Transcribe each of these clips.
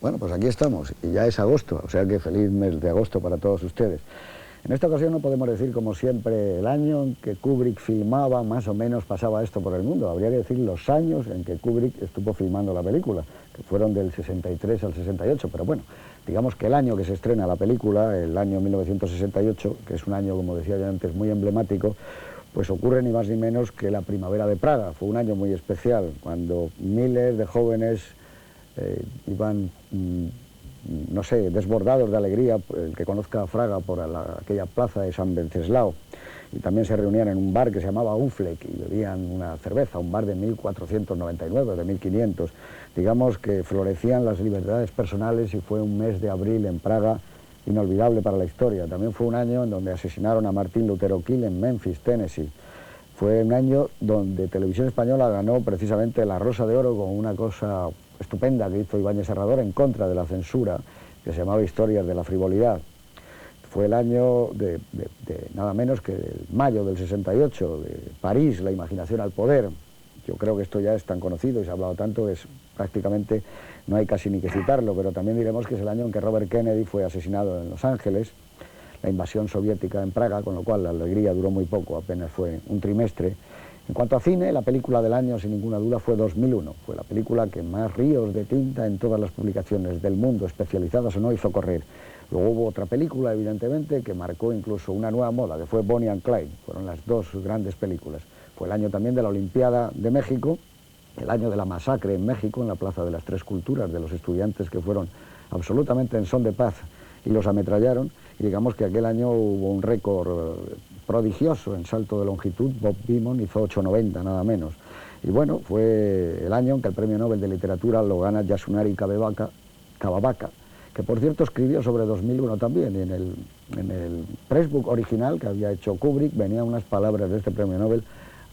Bueno, pues aquí estamos, y ya es agosto, o sea que feliz mes de agosto para todos ustedes. En esta ocasión no podemos decir, como siempre, el año en que Kubrick filmaba, más o menos pasaba esto por el mundo. Habría que decir los años en que Kubrick estuvo filmando la película, que fueron del 63 al 68, pero bueno, digamos que el año que se estrena la película, el año 1968, que es un año, como decía yo antes, muy emblemático, pues ocurre ni más ni menos que la primavera de Praga. Fue un año muy especial, cuando miles de jóvenes iban, no sé, desbordados de alegría, el que conozca Praga por aquella plaza de San Venceslao, y también se reunían en un bar que se llamaba Unfleck y bebían una cerveza, un bar de 1499, de 1500. Digamos que florecían las libertades personales y fue un mes de abril en Praga inolvidable para la historia. También fue un año en donde asesinaron a Martin Lutero King en Memphis, Tennessee. Fue un año donde Televisión Española ganó precisamente la Rosa de Oro con una cosa estupenda que hizo Ibáñez Serrador en contra de la censura, que se llamaba Historias de la frivolidad. Fue el año de nada menos que el mayo del 68, de París, la imaginación al poder. Yo creo que esto ya es tan conocido y se ha hablado tanto, es prácticamente no hay casi ni que citarlo, pero también diremos que es el año en que Robert Kennedy fue asesinado en Los Ángeles, la invasión soviética en Praga, con lo cual la alegría duró muy poco, apenas fue un trimestre. En cuanto a cine, la película del año, sin ninguna duda, fue 2001. Fue la película que más ríos de tinta en todas las publicaciones del mundo, especializadas o no, hizo correr. Luego hubo otra película, evidentemente, que marcó incluso una nueva moda, que fue Bonnie and Clyde. Fueron las dos grandes películas. Fue el año también de la Olimpiada de México, el año de la masacre en México, en la Plaza de las Tres Culturas, de los estudiantes que fueron absolutamente en son de paz y los ametrallaron. Y digamos que aquel año hubo un récord prodigioso en salto de longitud. Bob Beamon hizo 8,90, nada menos. Y bueno, fue el año en que el Premio Nobel de Literatura lo gana Yasunari Kawabata, que por cierto escribió sobre 2001 también, y en el pressbook original que había hecho Kubrick venían unas palabras de este Premio Nobel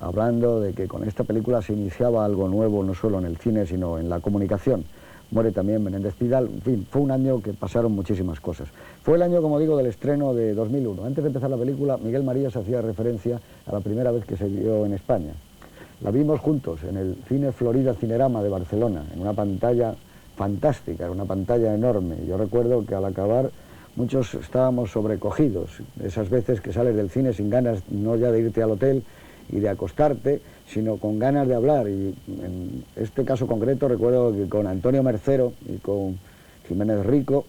hablando de que con esta película se iniciaba algo nuevo, no solo en el cine, sino en la comunicación. Muere también Menéndez Pidal. En fin, fue un año que pasaron muchísimas cosas. Fue el año, como digo, del estreno de 2001. Antes de empezar la película, Miguel Marías hacía referencia a la primera vez que se vio en España. La vimos juntos en el Cine Florida Cinerama de Barcelona, en una pantalla fantástica, era una pantalla enorme. Yo recuerdo que al acabar muchos estábamos sobrecogidos, esas veces que sales del cine sin ganas no ya de irte al hotel y de acostarte, sino con ganas de hablar. Y en este caso concreto recuerdo que con Antonio Mercero y con Jiménez Rico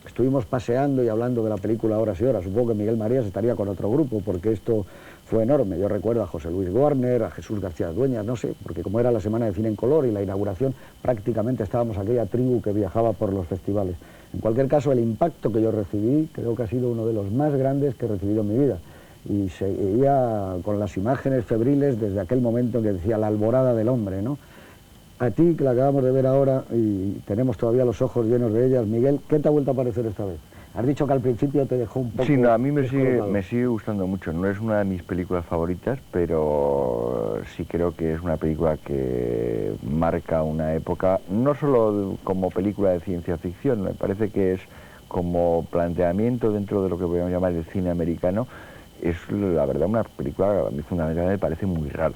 estuvimos paseando y hablando de la película horas y horas. Supongo que Miguel Marías estaría con otro grupo, porque esto fue enorme. Yo recuerdo a José Luis Warner, a Jesús García Dueñas, no sé, porque como era la Semana de Cine en Color y la inauguración, prácticamente estábamos aquella tribu que viajaba por los festivales. En cualquier caso, el impacto que yo recibí creo que ha sido uno de los más grandes que he recibido en mi vida. Y seguía con las imágenes febriles desde aquel momento que decía la alborada del hombre, ¿no? A ti, que la acabamos de ver ahora y tenemos todavía los ojos llenos de ellas, Miguel, ¿qué te ha vuelto a parecer esta vez? Has dicho que al principio te dejó un poco... Sí, no, a mí me sigue gustando mucho. No es una de mis películas favoritas, pero sí creo que es una película que marca una época, no solo como película de ciencia ficción, me parece que es como planteamiento dentro de lo que podemos llamar el cine americano. Es la verdad una película, a mí fundamentalmente me parece muy rara.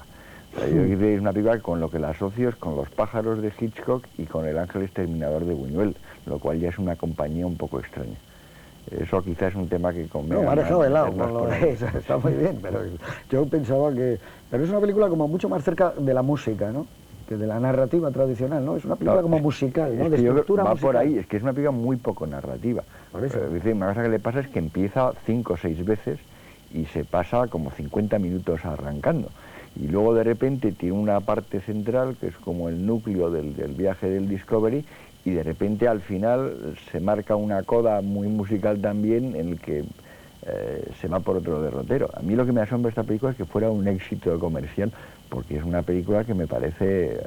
O sea, yo creo que es una película con lo que la asocio es con Los pájaros de Hitchcock y con El ángel exterminador de Buñuel, lo cual ya es una compañía un poco extraña. Eso quizás es un tema que conviene. No, me ha dejado de lado, está muy bien, pero yo pensaba que... Pero es una película como mucho más cerca de la música, ¿no?, que de la narrativa tradicional, ¿no? Es una película como musical, ¿no?, de estructura musical. Va por ahí, es que es una película muy poco narrativa. Por eso. Una cosa que le pasa es que empieza 5 o 6 veces y se pasa como 50 minutos arrancando. Y luego de repente tiene una parte central que es como el núcleo del viaje del Discovery, y de repente al final se marca una coda muy musical también en el que se va por otro derrotero. A mí lo que me asombra esta película es que fuera un éxito comercial, porque es una película que me parece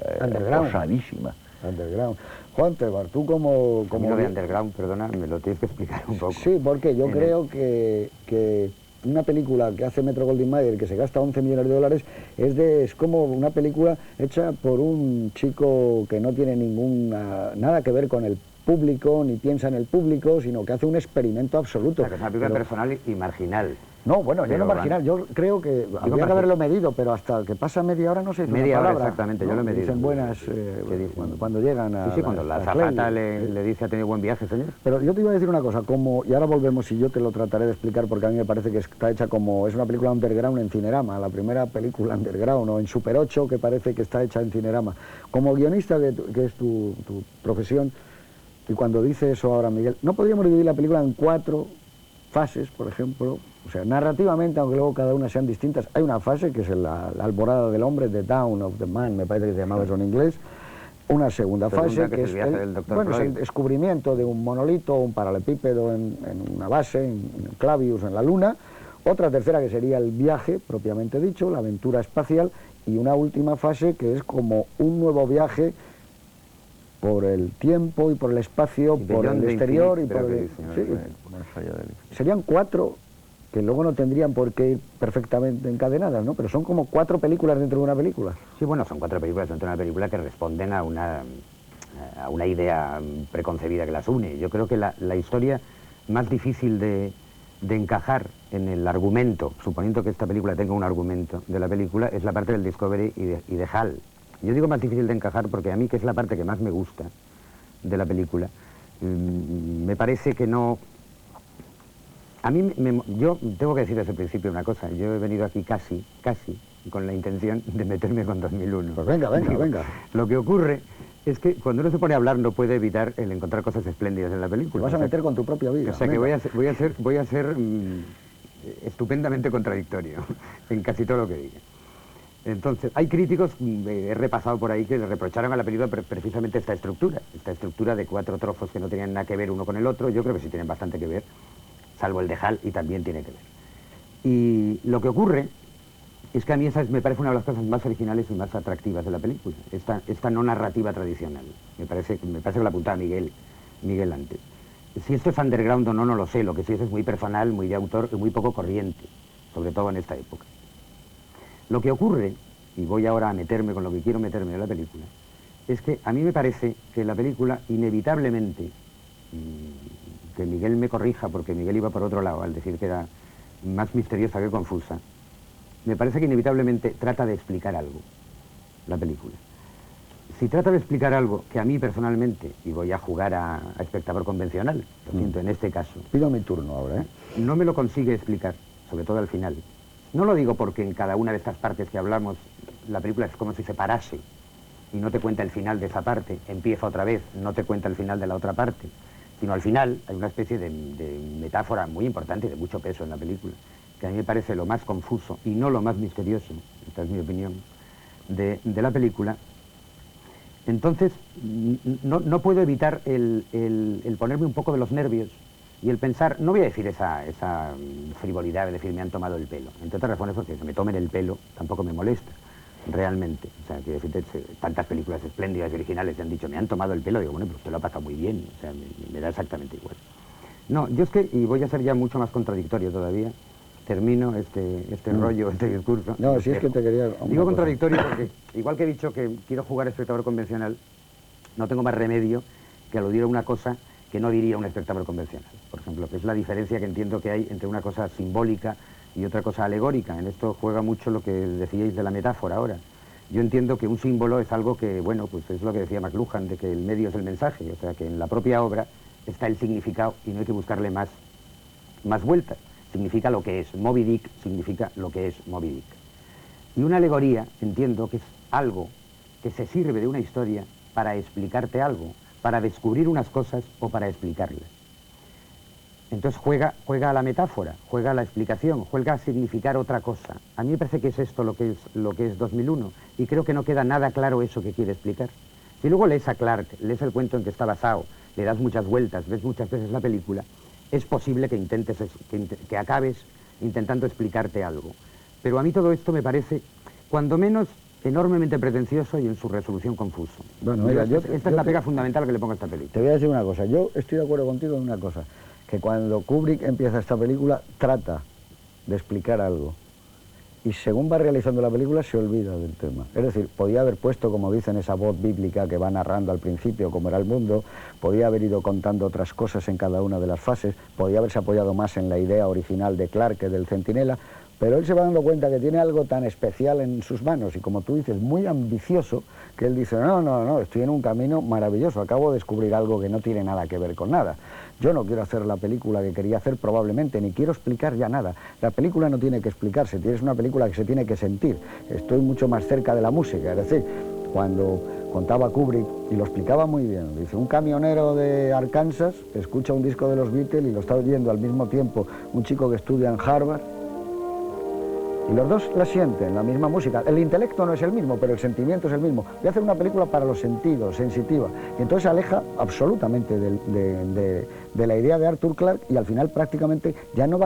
osadísima. Underground. Juan Tebar, tú como de underground, perdona, me lo tienes que explicar un poco. Sí, porque yo creo que una película que hace Metro-Goldwyn-Mayer, que se gasta 11 millones de dólares, es como una película hecha por un chico que no tiene nada que ver con el público, ni piensa en el público, sino que hace un experimento absoluto. O sea, que es una película personal y marginal. No, bueno, yo no marginal, yo creo que habría que haberlo medido, pero hasta que pasa media hora no se dice media una hora palabra. Exactamente, ¿no? yo lo he medido. Dicen buenas cuando llegan a... Sí, cuando la azafata le dice ha tenido buen viaje, señor. Pero yo te iba a decir una cosa, y ahora volvemos y yo te lo trataré de explicar porque a mí me parece que está hecha como... Es una película underground en Cinerama, la primera película underground, o en Super 8 que parece que está hecha en Cinerama. Como guionista, que es tu profesión, y cuando dice eso ahora Miguel, ¿no podríamos dividir la película en 4 fases, por ejemplo? O sea, narrativamente, aunque luego cada una sean distintas, hay una fase que es la alborada del hombre, The Dawn of the Man, me parece que se llamaba eso en inglés. Una segunda fase, que es el descubrimiento de un monolito, un paralelepípedo en una base, en Clavius, en la Luna. Otra tercera, que sería el viaje, propiamente dicho, la aventura espacial. Y una última fase, que es como un nuevo viaje por el tiempo y por el espacio, por el exterior y por el... Serían 4 que luego no tendrían por qué ir perfectamente encadenadas, ¿no? Pero son como 4 películas dentro de una película. Sí, bueno, son 4 películas dentro de una película que responden a una idea preconcebida que las une. Yo creo que la historia más difícil de encajar en el argumento, suponiendo que esta película tenga un argumento de la película, es la parte del Discovery y de HAL. Yo digo más difícil de encajar porque a mí, que es la parte que más me gusta de la película, me parece que no... A mí, yo tengo que decir desde el principio una cosa, yo he venido aquí casi, con la intención de meterme con 2001. Pues venga. Lo que ocurre es que cuando uno se pone a hablar no puede evitar el encontrar cosas espléndidas en la película. Te vas a meter con tu propia vida. O sea que voy a ser estupendamente contradictorio en casi todo lo que diga. Entonces, hay críticos, he repasado por ahí, que le reprocharon a la película precisamente esta estructura de 4 trozos que no tenían nada que ver uno con el otro. Yo creo que sí tienen bastante que ver, salvo el de HAL, y también tiene que ver. Y lo que ocurre es que a mí esa me parece una de las cosas más originales y más atractivas de la película, esta no narrativa tradicional. Me parece que la apuntaba Miguel antes. Si esto es underground o no, no lo sé. Lo que sí es muy personal, muy de autor y muy poco corriente, sobre todo en esta época. Lo que ocurre, y voy ahora a meterme con lo que quiero meterme en la película, es que a mí me parece que la película inevitablemente, que Miguel me corrija porque Miguel iba por otro lado al decir que era más misteriosa que confusa, me parece que inevitablemente trata de explicar algo, la película. Si trata de explicar algo que a mí personalmente, y voy a jugar a espectador convencional, lo siento en este caso... Pido mi turno ahora, ¿eh? No me lo consigue explicar, sobre todo al final. No lo digo porque en cada una de estas partes que hablamos, la película es como si se parase y no te cuenta el final de esa parte, empieza otra vez, no te cuenta el final de la otra parte, sino al final hay una especie de metáfora muy importante y de mucho peso en la película, que a mí me parece lo más confuso y no lo más misterioso, esta es mi opinión, de la película. Entonces, no puedo evitar el ponerme un poco de los nervios y el pensar, no voy a decir esa frivolidad de decir me han tomado el pelo, entre otras razones porque que me tomen el pelo tampoco me molesta, realmente. O sea, quiero decirte, tantas películas espléndidas y originales te han dicho me han tomado el pelo, digo, bueno, pues usted lo ha pasado muy bien, o sea, me da exactamente igual. No, yo es que, y voy a ser ya mucho más contradictorio todavía, termino este rollo, este discurso. No, si es que te quería... Digo contradictorio porque, igual que he dicho que quiero jugar a espectador convencional, no tengo más remedio que aludir a una cosa que no diría un espectador convencional. Por ejemplo, que es la diferencia que entiendo que hay entre una cosa simbólica y otra cosa alegórica. En esto juega mucho lo que decíais de la metáfora ahora. Yo entiendo que un símbolo es algo que, bueno, pues es lo que decía McLuhan, de que el medio es el mensaje, o sea, que en la propia obra está el significado y no hay que buscarle más vueltas. Significa lo que es. Moby Dick significa lo que es Moby Dick. Y una alegoría, entiendo que es algo que se sirve de una historia para explicarte algo, para descubrir unas cosas o para explicarlas. Entonces juega a la metáfora, juega a la explicación, juega a significar otra cosa. A mí me parece que es esto lo que es 2001, y creo que no queda nada claro eso que quiere explicar. Si luego lees a Clark, lees el cuento en que está basado, le das muchas vueltas, ves muchas veces la película, es posible que que acabes intentando explicarte algo. Pero a mí todo esto me parece, cuando menos, enormemente pretencioso y en su resolución confuso. Bueno, mira, esta es la pega fundamental que le pongo a esta película. Te voy a decir una cosa, yo estoy de acuerdo contigo en una cosa, que cuando Kubrick empieza esta película trata de explicar algo y según va realizando la película se olvida del tema. Es decir, podía haber puesto, como dicen, esa voz bíblica que va narrando al principio cómo era el mundo, podía haber ido contando otras cosas en cada una de las fases, podía haberse apoyado más en la idea original de Clark que del Centinela, pero él se va dando cuenta que tiene algo tan especial en sus manos y, como tú dices, muy ambicioso, que él dice, no, estoy en un camino maravilloso, acabo de descubrir algo que no tiene nada que ver con nada. Yo no quiero hacer la película que quería hacer probablemente, ni quiero explicar ya nada. La película no tiene que explicarse, tienes una película que se tiene que sentir. Estoy mucho más cerca de la música, es decir, cuando contaba Kubrick, y lo explicaba muy bien, dice, un camionero de Arkansas escucha un disco de los Beatles y lo está oyendo al mismo tiempo un chico que estudia en Harvard, y los dos la sienten, la misma música. El intelecto no es el mismo, pero el sentimiento es el mismo. Voy a hacer una película para los sentidos, sensitiva. Y entonces se aleja absolutamente de la idea de Arthur Clarke, y al final prácticamente ya no va